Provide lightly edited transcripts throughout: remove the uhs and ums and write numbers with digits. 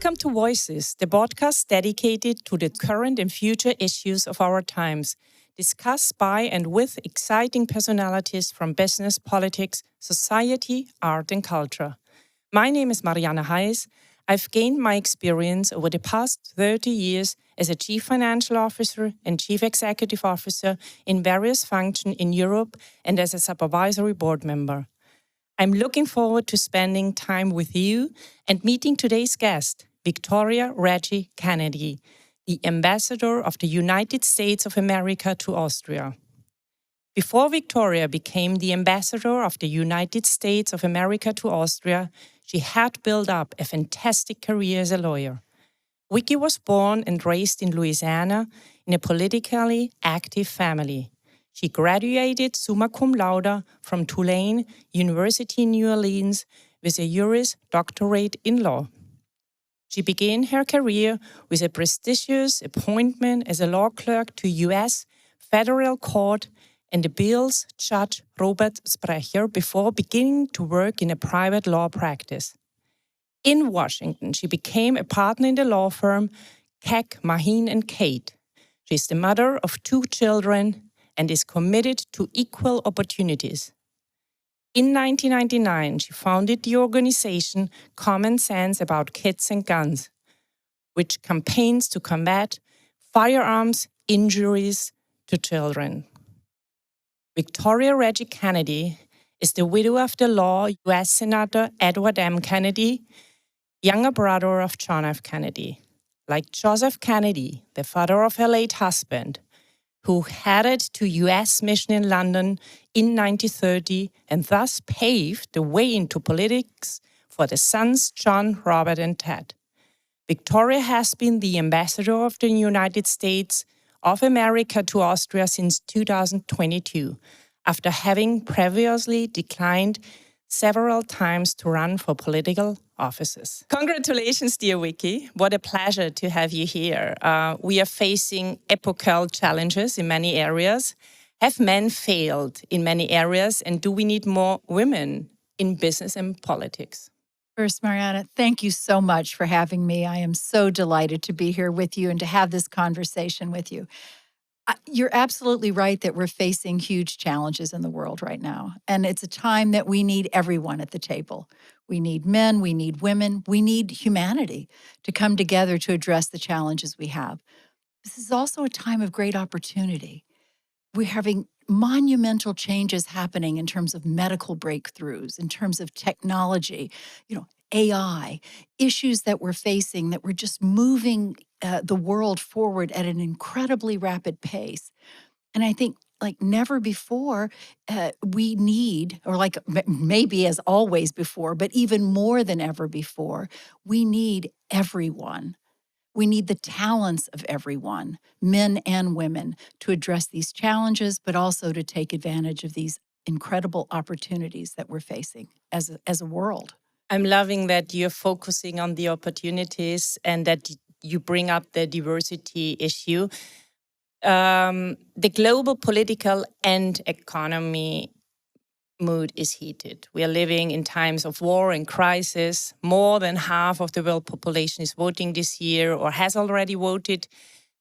Welcome to Voices, the podcast dedicated to the current and future issues of our times, discussed by and with exciting personalities from business, politics, society, art and culture. My name is Marianne Heiss. I've gained my experience over the past 30 years as a Chief Financial Officer and Chief Executive Officer in various functions in Europe and as a supervisory board member. I'm looking forward to spending time with you and meeting today's guest, Victoria Reggie Kennedy, the Ambassador of the United States of America to Austria. Before Victoria became the Ambassador of the United States of America to Austria, she had built up a fantastic career as a lawyer. Vicky was born and raised in Louisiana in a politically active family. She graduated summa cum laude from Tulane University in New Orleans with a Juris Doctorate in law. She began her career with a prestigious appointment as a law clerk to U.S. Federal Court and appeals Judge Robert Sprecher before beginning to work in a private law practice. In Washington, she became a partner in the law firm Keck, Maheen & Kate. She is the mother of 2 children and is committed to equal opportunities. In 1999, she founded the organization Common Sense About Kids and Guns, which campaigns to combat firearms injuries to children. Victoria Reggie Kennedy is the widow of the law U.S. Senator Edward M. Kennedy, younger brother of John F. Kennedy. Like Joseph Kennedy, the father of her late husband, who headed to U.S. mission in London in 1930 and thus paved the way into politics for the sons John, Robert, and Ted. Victoria has been the ambassador of the United States of America to Austria since 2022, after having previously declined several times to run for political offices. Congratulations, dear Vicky. What a pleasure to have you here. We are facing epochal challenges in many areas. Have men failed in many areas, and do we need more women in business and politics? First, Marianne, thank you so much for having me. I am so delighted to be here with you and to have this conversation with you. You're absolutely right that we're facing huge challenges in the world right now. And it's a time that we need everyone at the table. We need men, we need women, we need humanity to come together to address the challenges we have. This is also a time of great opportunity. We're having monumental changes happening in terms of medical breakthroughs, in terms of technology, AI, issues that we're facing that we're just moving the world forward at an incredibly rapid pace. And I think like never before, we need, or like maybe as always before, but even more than ever before, we need everyone. We need the talents of everyone, men and women, to address these challenges, but also to take advantage of these incredible opportunities that we're facing as a world. I'm loving that you're focusing on the opportunities and that you bring up the diversity issue. The global political and economy mood is heated. We are living in times of war and crisis. More than half of the world population is voting this year or has already voted.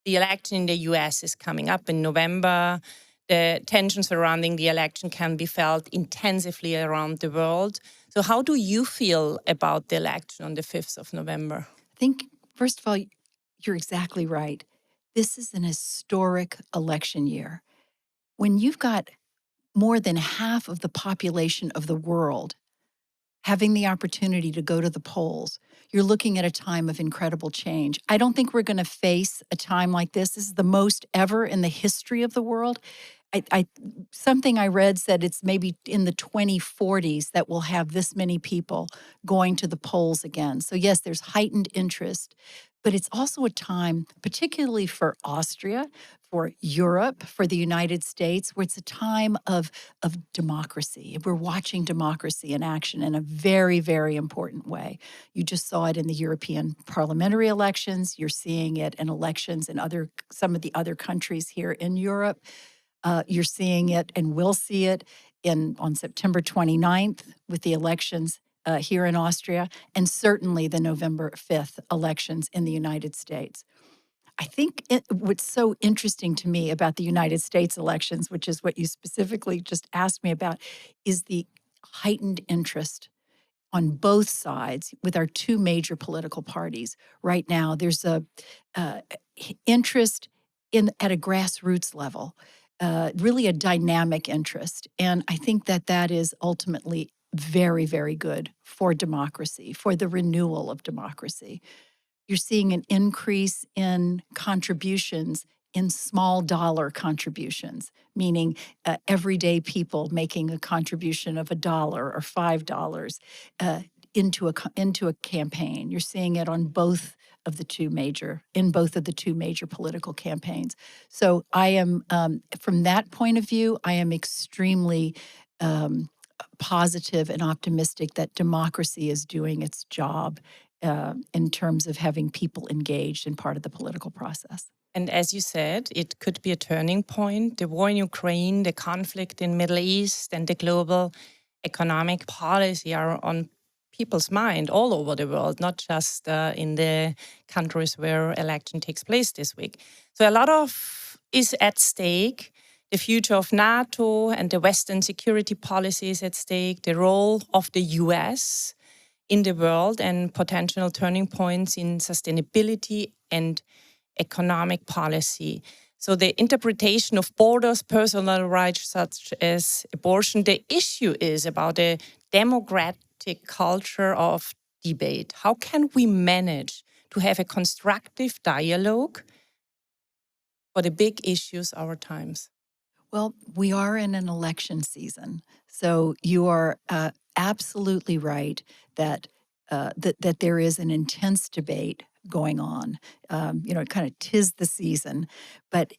The election in the US is coming up in November. The tension surrounding the election can be felt intensively around the world. So how do you feel about the election on the 5th of November? I think, first of all, you're exactly right. This is an historic election year. When you've got more than half of the population of the world having the opportunity to go to the polls, you're looking at a time of incredible change. I don't think we're going to face a time like this. This is the most ever in the history of the world. Something I read said it's maybe in the 2040s that we'll have this many people going to the polls again. So yes, there's heightened interest, but it's also a time, particularly for Austria, for Europe, for the United States, where it's a time of democracy. We're watching democracy in action in a very, very important way. You just saw it in the European parliamentary elections. You're seeing it in elections in some of the other countries here in Europe. You're seeing it and will see it on September 29th with the elections here in Austria, and certainly the November 5th elections in the United States. I think what's so interesting to me about the United States elections, which is what you specifically just asked me about, is the heightened interest on both sides with our two major political parties. Right now, there's a interest at a grassroots level, really a dynamic interest. And I think that is ultimately very, very good for democracy, for the renewal of democracy. You're seeing an increase in contributions, in small dollar contributions, meaning everyday people making a contribution of $1 or $5 into a campaign. You're seeing it on both of the two major political campaigns. So I am, from that point of view, I am extremely positive and optimistic that democracy is doing its job in terms of having people engaged in part of the political process. And as you said, it could be a turning point. The war in Ukraine, the conflict in Middle East, and the global economic policy are on people's mind all over the world, not just in the countries where election takes place this week. So a lot of is at stake. The future of NATO and the Western security policy is at stake. The role of the US in the world and potential turning points in sustainability and economic policy. So the interpretation of borders, personal rights such as abortion, the issue is about a democratic culture of debate. How can we manage to have a constructive dialogue for the big issues of our times? Well, we are in an election season, so you are absolutely right that that there is an intense debate going on. It kind of 'tis the season, but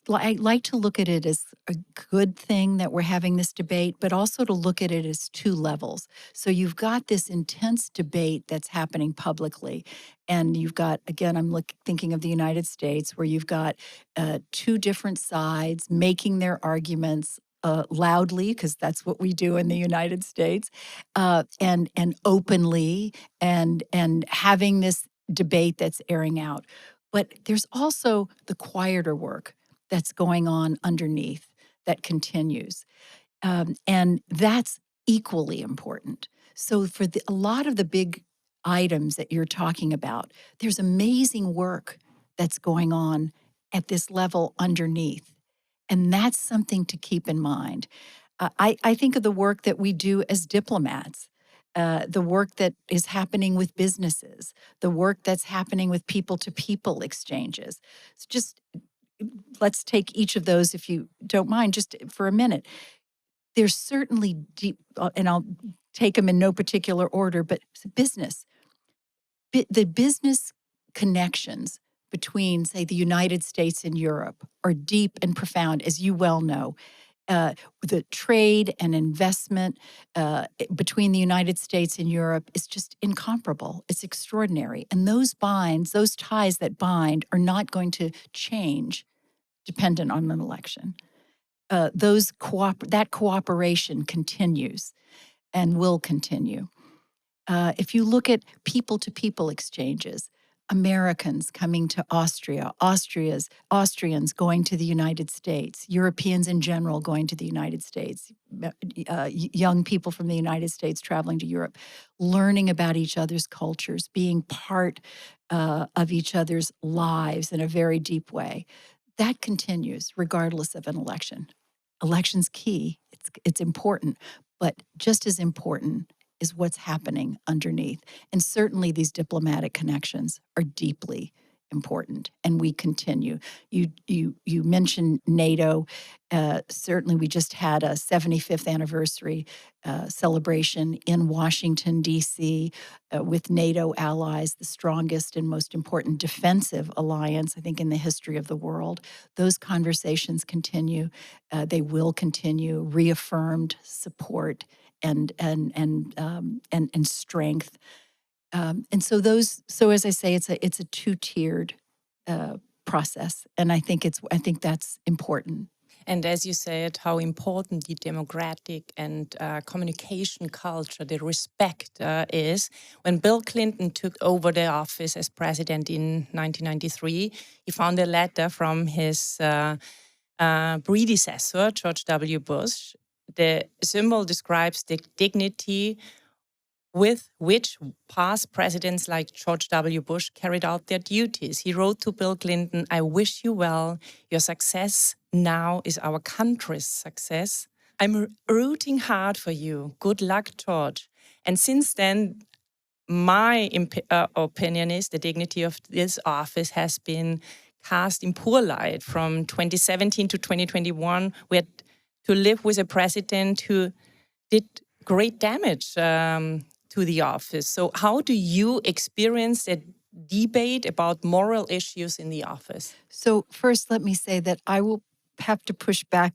I like to look at it as a good thing that we're having this debate, but also to look at it as two levels. So you've got this intense debate that's happening publicly, and you've got, again, thinking of the United States, where you've got two different sides making their arguments loudly, because that's what we do in the United States, and openly, and having this debate that's airing out. But there's also the quieter work that's going on underneath that continues. And that's equally important. So for a lot of the big items that you're talking about, there's amazing work that's going on at this level underneath. And that's something to keep in mind. I think of the work that we do as diplomats, the work that is happening with businesses, the work that's happening with people-to-people exchanges. It's just, let's take each of those, if you don't mind, just for a minute. There's certainly deep, and I'll take them in no particular order, but business. The business connections between, say, the United States and Europe are deep and profound, as you well know. The trade and investment between the United States and Europe is just incomparable. It's extraordinary. And those ties that bind are not going to change dependent on an election. That cooperation continues and will continue. If you look at people-to-people exchanges, Americans coming to Austria, Austrians going to the United States, Europeans in general going to the United States, young people from the United States traveling to Europe, learning about each other's cultures, being part of each other's lives in a very deep way. That continues regardless of an election. Election's key. It's important, but just as important is what's happening underneath. And certainly these diplomatic connections are deeply important, and we continue. You mentioned NATO. Certainly we just had a 75th anniversary celebration in Washington, D.C. With NATO allies, the strongest and most important defensive alliance, I think, in the history of the world. Those conversations continue. They will continue. Reaffirmed support and strength. And so as I say, it's a two-tiered process, and I think that's important. And as you said, how important the democratic and communication culture, the respect is. When Bill Clinton took over the office as president in 1993, he found a letter from his predecessor, George W. Bush. The symbol describes the dignity with which past presidents like George W. Bush carried out their duties. He wrote to Bill Clinton, "I wish you well. Your success now is our country's success. I'm rooting hard for you. Good luck, George." And since then, my opinion is the dignity of this office has been cast in poor light. From 2017 to 2021, we had to live with a president who did great damage to the office. So how do you experience the debate about moral issues in the office? So first, let me say that I will have to push back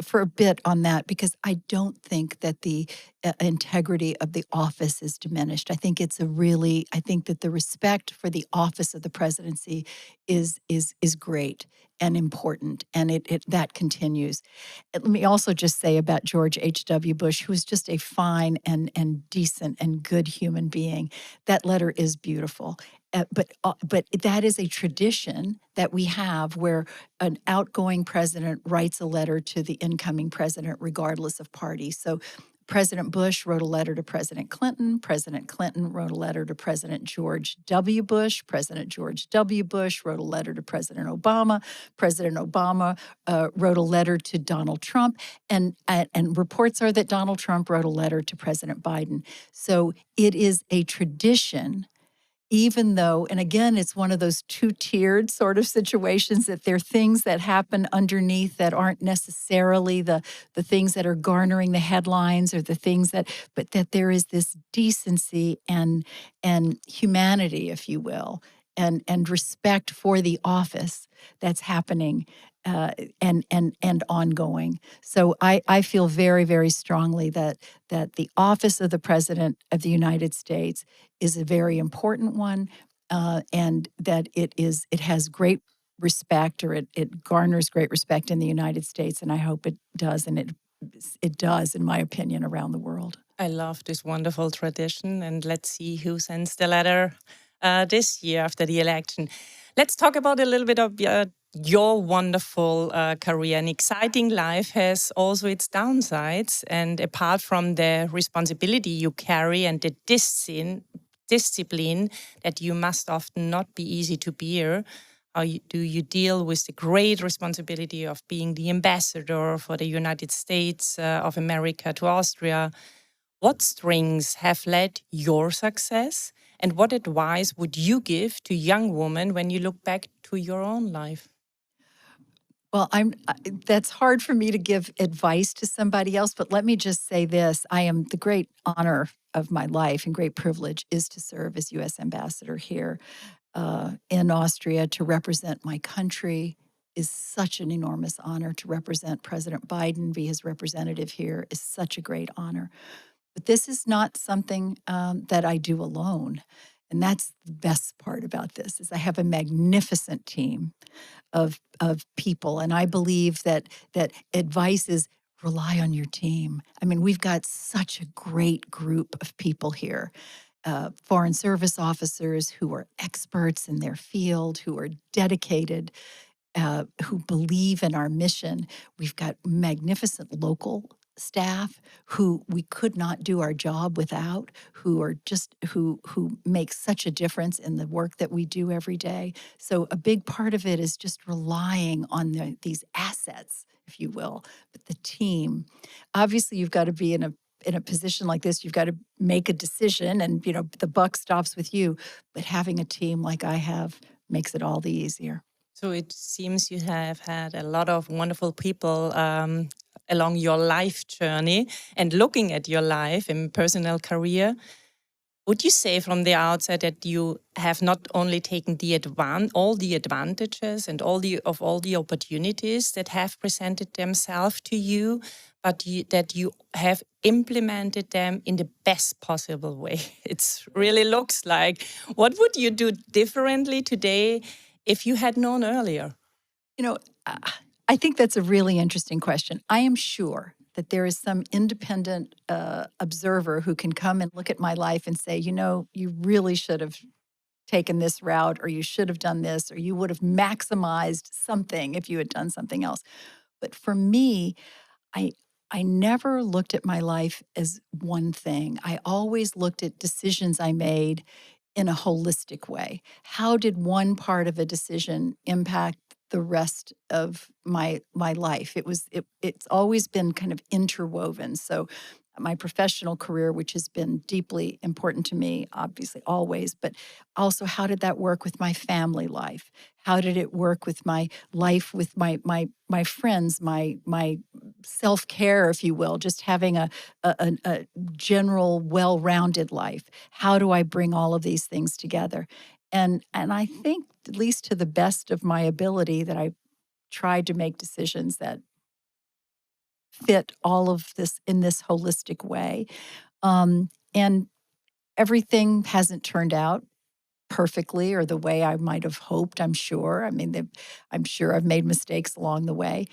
for a bit on that, because I don't think that the integrity of the office is diminished. I think that the respect for the office of the presidency is great and important, and that continues. Let me also just say about George H.W. Bush, who is just a fine and decent and good human being. That letter is beautiful. But that is a tradition that we have, where an outgoing president writes a letter to the incoming president, regardless of party. So President Bush wrote a letter to President Clinton. President Clinton wrote a letter to President George W. Bush. President George W. Bush wrote a letter to President Obama. President Obama wrote a letter to Donald Trump. And reports are that Donald Trump wrote a letter to President Biden. So it is a tradition, even though, and again, it's one of those two-tiered sort of situations, that there are things that happen underneath that aren't necessarily the things that are garnering the headlines, or the things but that there is this decency and humanity, if you will, and respect for the office that's happening and ongoing. So I feel very, very strongly that the office of the President of the United States is a very important one, and that it has great respect, or it garners great respect in the United States, and I hope it does, and it does, in my opinion, around the world. I love this wonderful tradition, and let's see who sends the letter this year after the election. Let's talk about a little bit of your wonderful career. An exciting life has also its downsides, and apart from the responsibility you carry and the discipline that you must often not be easy to bear, how do you deal with the great responsibility of being the ambassador for the United States of America to Austria? What strengths have led your success, and what advice would you give to young women when you look back to your own life? Well, that's hard for me to give advice to somebody else, but let me just say this. The great honor of my life and great privilege is to serve as U.S. Ambassador here in Austria, to represent my country. Is such an enormous honor. To represent President Biden, be his representative here, is such a great honor. But this is not something that I do alone. And that's the best part about this, is I have a magnificent team of people. And I believe that advice is rely on your team. I mean, we've got such a great group of people here. Foreign service officers who are experts in their field, who are dedicated, who believe in our mission. We've got magnificent local staff who we could not do our job without, who make such a difference in the work that we do every day. So a big part of it is just relying on these assets, if you will, but the team. Obviously, you've got to be in a position like this, you've got to make a decision, and the buck stops with you. But having a team like I have makes it all the easier. So it seems you have had a lot of wonderful people along your life journey. And looking at your life and personal career, would you say from the outset that you have not only taken all the advantages and all the opportunities that have presented themselves to you, but that you have implemented them in the best possible way? It really looks like. What would you do differently today if you had known earlier? I think that's a really interesting question. I am sure that there is some independent observer who can come and look at my life and say, you know, you really should have taken this route, or you should have done this, or you would have maximized something if you had done something else. But for me, I I never looked at my life as one thing. I always looked at decisions I made in a holistic way. How did one part of a decision impact the rest of my life? It's always been kind of interwoven. So my professional career, which has been deeply important to me, obviously always, but also how did that work with my family life? How did it work with my life with my friends, my self-care, if you will, just having a general well-rounded life? How do I bring all of these things together? And I think, at least to the best of my ability, that I tried to make decisions that fit all of this in this holistic way. And everything hasn't turned out perfectly or the way I might have hoped, I'm sure. I mean, I'm sure I've made mistakes along the way,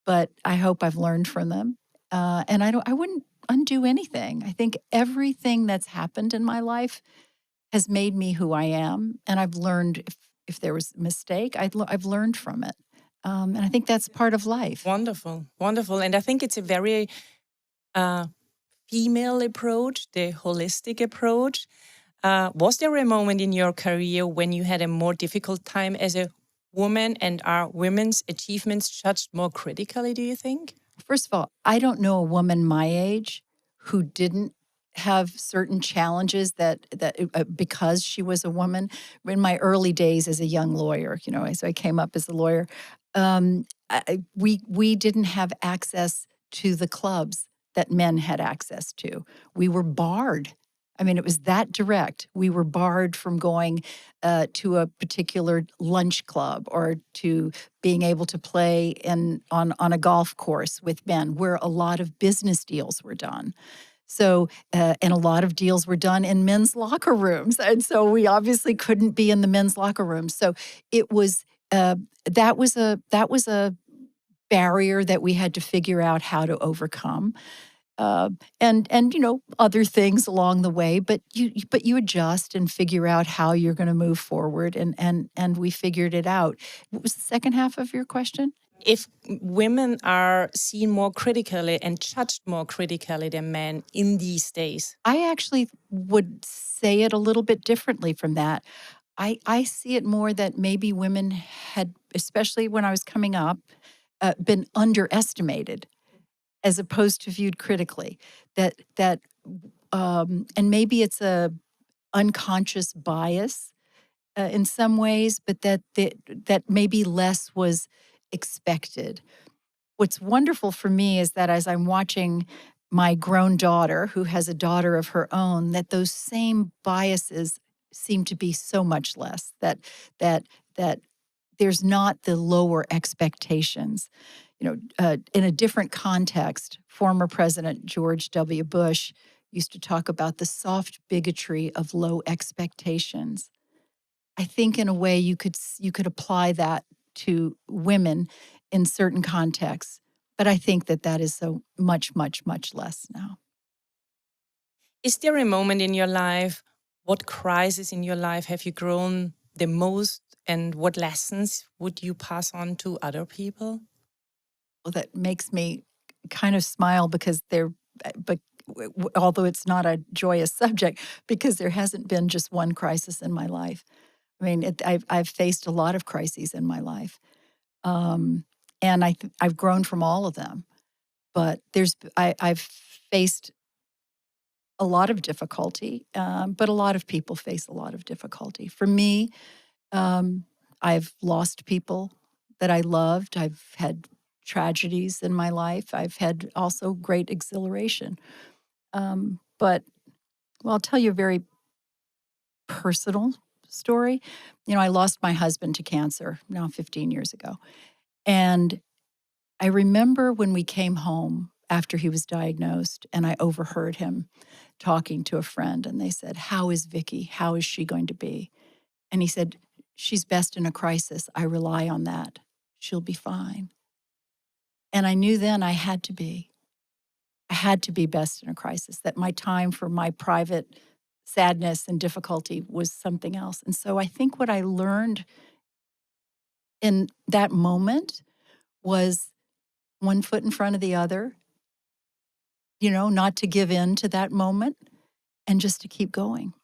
but I hope I've learned from them. And I wouldn't undo anything. I think everything that's happened in my life has made me who I am, and I've learned if there was a mistake, I've learned from it, and I think that's part of life. Wonderful, wonderful. And I think it's a very uh, female approach, the holistic approach. Was there a moment in your career when you had a more difficult time as a woman, and are women's achievements judged more critically, do you think? First of all, I don't know a woman my age who didn't have certain challenges that because she was a woman. In my early days as a young lawyer, you know, as I came up as a lawyer, we didn't have access to the clubs that men had access to. We were barred. I mean, it was that direct. We were barred from going to a particular lunch club or to being able to play on a golf course with men, where a lot of business deals were done. So, and a lot of deals were done in men's locker rooms, and so we obviously couldn't be in the men's locker rooms. So it was that was a barrier that we had to figure out how to overcome. And you know, other things along the way, but you adjust and figure out how you're going to move forward, and we figured it out. What was the second half of your question? If women are seen more critically and judged more critically than men in these days? I actually would say it a little bit differently from that. I see it more that maybe women had, especially when I was coming up, been underestimated as opposed to viewed critically. And maybe it's a unconscious bias in some ways, but that maybe less was expected. What's wonderful for me is that as I'm watching my grown daughter, who has a daughter of her own, that those same biases seem to be so much less. That there's not the lower expectations. You know, in a different context, former President George W. Bush used to talk about the soft bigotry of low expectations. I think in a way you could apply that to women in certain contexts, but I think that is so much, much, much less now. Is there a moment in your life, what crisis in your life have you grown the most, and what lessons would you pass on to other people? Well, that makes me kind of smile because but although it's not a joyous subject, because there hasn't been just one crisis in my life. I mean, I've faced a lot of crises in my life, um, and I've grown from all of them. But I've faced a lot of difficulty, but a lot of people face a lot of difficulty. For me, um, I've lost people that I loved. I've had tragedies in my life. I've had also great exhilaration. But well, I'll tell you a very personal story. You know, I lost my husband to cancer now 15 years ago. And I remember when we came home after he was diagnosed, and I overheard him talking to a friend, and they said, "How is Vicky? How is she going to be?" And he said, "She's best in a crisis. I rely on that. She'll be fine." And I knew then I had to be. I had to be best in a crisis, that my time for my private sadness and difficulty was something else. And so I think what I learned in that moment was one foot in front of the other, not to give in to that moment and just to keep going.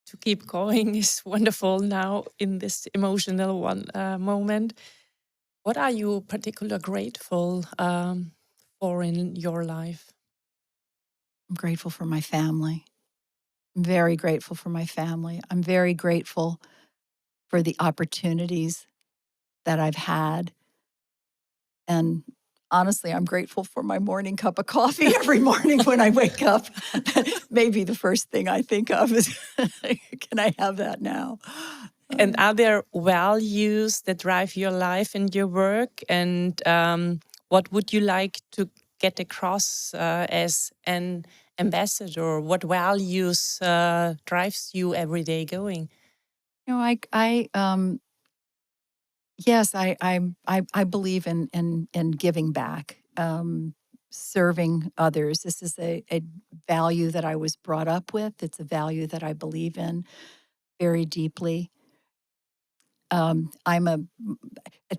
To keep going is wonderful now in this emotional moment. What are you particularly grateful for in your life? I'm grateful for my family. I'm very grateful for my family. I'm very grateful for the opportunities that I've had. And honestly, I'm grateful for my morning cup of coffee every morning when I wake up. Maybe the first thing I think of is, can I have that now? And are there values that drive your life and your work? And what would you like to get across as an ambassador? What values drives you every day going? Yes, I believe in giving back, serving others. This is a value that I was brought up with. It's a value that I believe in very deeply. I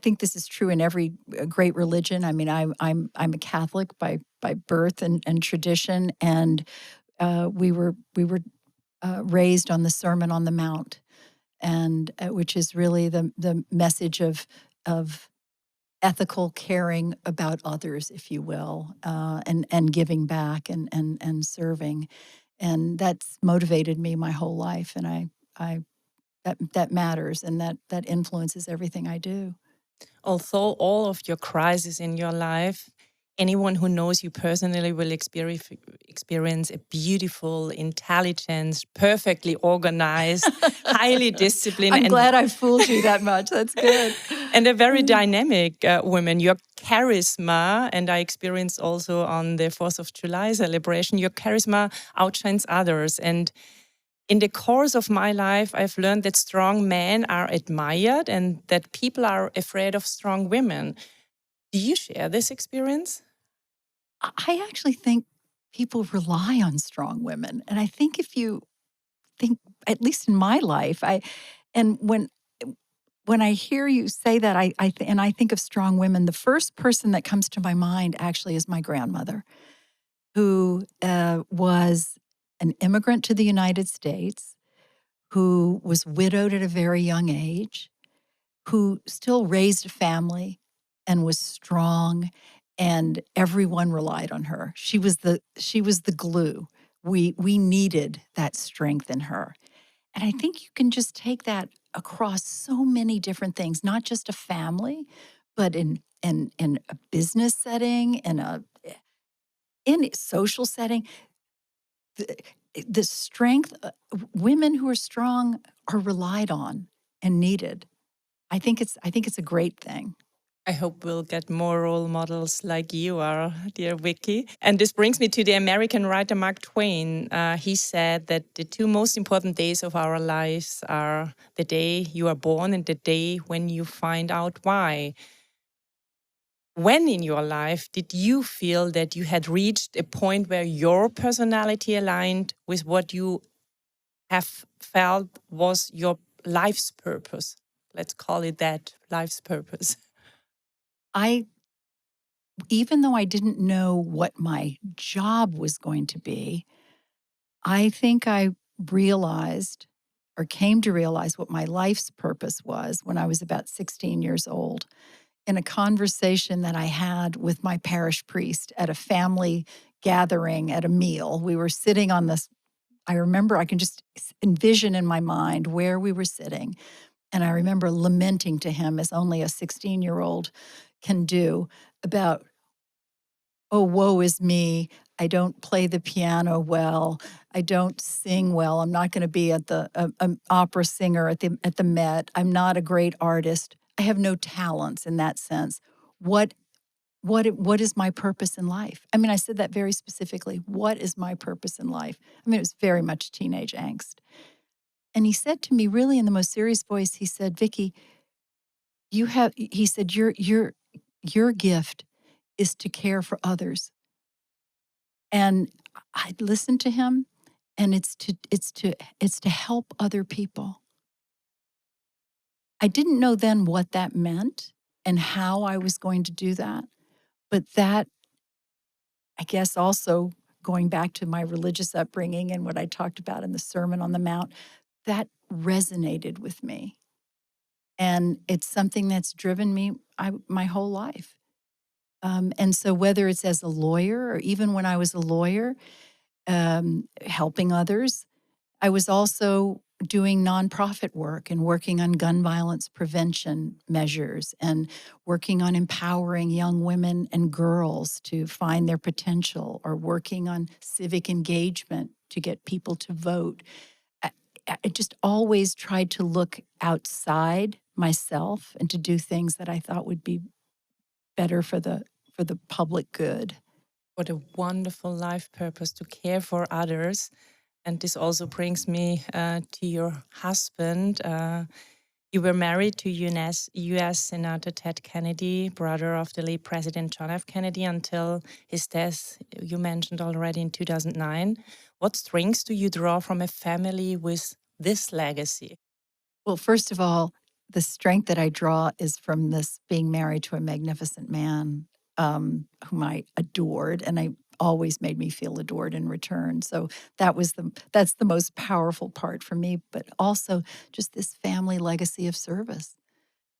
think this is true in every great religion. I mean, I'm a Catholic by birth and tradition, and we were raised on the Sermon on the Mount, and which is really the message of ethical caring about others, if you will, and giving back and serving, and that's motivated me my whole life, and I that matters, and that influences everything I do. Although all of your crises in your life, anyone who knows you personally will experience a beautiful, intelligent, perfectly organized, highly disciplined, I'm glad I fooled you that much. That's good. and a very dynamic woman. Your charisma, and I experienced also on the 4th of July celebration, your charisma outshines others. And in the course of my life, I've learned that strong men are admired and that people are afraid of strong women. Do you share this experience? I actually think people rely on strong women. And I think if you think, at least in my life, and when I hear you say that, and I think of strong women, the first person that comes to my mind actually is my grandmother, who was an immigrant to the United States, who was widowed at a very young age, who still raised a family and was strong, and everyone relied on her. She was the glue. We needed that strength in her. And I think you can just take that across so many different things, not just a family, but in a business setting, in a social setting. The strength, women who are strong are relied on and needed. I think it's a great thing. I hope we'll get more role models like you are, dear Vicky. And this brings me to the American writer Mark Twain. He said that the two most important days of our lives are the day you are born and the day when you find out why. When in your life did you feel that you had reached a point where your personality aligned with what you have felt was your life's purpose? Let's call it that, life's purpose. Even though I didn't know what my job was going to be, I think I realized or came to realize what my life's purpose was when I was about 16 years old in a conversation that I had with my parish priest at a family gathering at a meal. We were sitting on this, I remember I can just envision in my mind where we were sitting. And I remember lamenting to him, as only a 16-year-old can do, about, oh, woe is me. I don't play the piano well. I don't sing well. I'm not going to be at the opera singer at the Met. I'm not a great artist. I have no talents in that sense. What is my purpose in life? I mean, I said that very specifically. What is my purpose in life? I mean, it was very much teenage angst. And he said to me, really in the most serious voice, he said, Vicky, he said, you're your gift is to care for others. And I listened to him, and it's to help other people. I didn't know then what that meant and how I was going to do that, but that, I guess, also going back to my religious upbringing and what I talked about in the Sermon on the Mount, that resonated with me. And it's something that's driven me my whole life. And so whether it's as a lawyer or even when I was a lawyer, helping others, I was also doing nonprofit work and working on gun violence prevention measures and working on empowering young women and girls to find their potential, or working on civic engagement to get people to vote. I, I just always tried to look outside myself and to do things that I thought would be better for the public good. What a wonderful life purpose, to care for others. And this also brings me to your husband. You were married to U.S. Senator Ted Kennedy, brother of the late President John F. Kennedy, until his death, you mentioned already, in 2009. What strengths do you draw from a family with this legacy? Well, first of all, the strength that I draw is from this being married to a magnificent man whom I adored, and I always made me feel adored in return. So that's the most powerful part for me. But also just this family legacy of service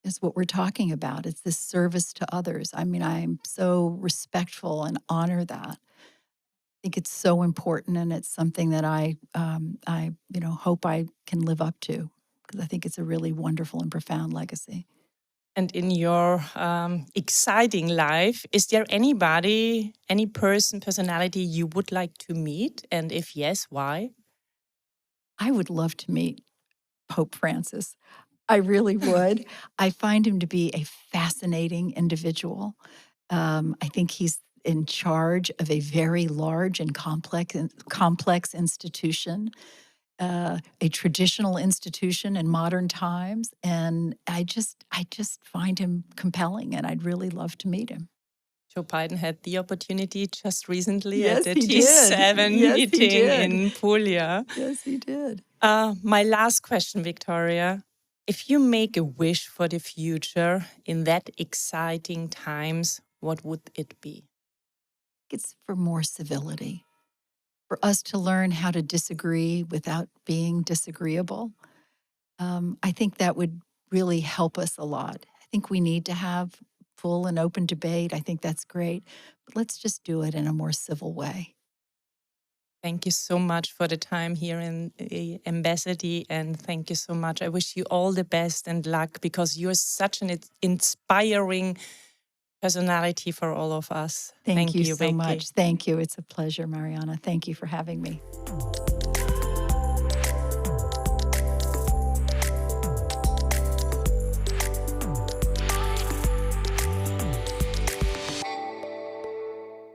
is what we're talking about. It's this service to others. I mean, I'm so respectful and honor that. I think it's so important, and it's something that I hope I can live up to, because I think it's a really wonderful and profound legacy. And in your exciting life, is there anybody, any personality you would like to meet? And if yes, why? I would love to meet Pope Francis. I really would. I find him to be a fascinating individual. I think he's in charge of a very large and complex institution, a traditional institution in modern times, and I just find him compelling, and I'd really love to meet him. Joe Biden had the opportunity just recently at Yes, the he did. G7 Yes, he meeting did. in Puglia. Yes, he did. My last question, Victoria. If you make a wish for the future in that exciting times, what would it be? It's for more civility, for us to learn how to disagree without being disagreeable. I think that would really help us a lot. I think we need to have full and open debate. I think that's great. But let's just do it in a more civil way. Thank you so much for the time here in the embassy, and thank you so much. I wish you all the best and luck, because you're such an inspiring personality for all of us. Thank you you, so Vicky. much. Thank you. It's a pleasure, Mariana. Thank you for having me.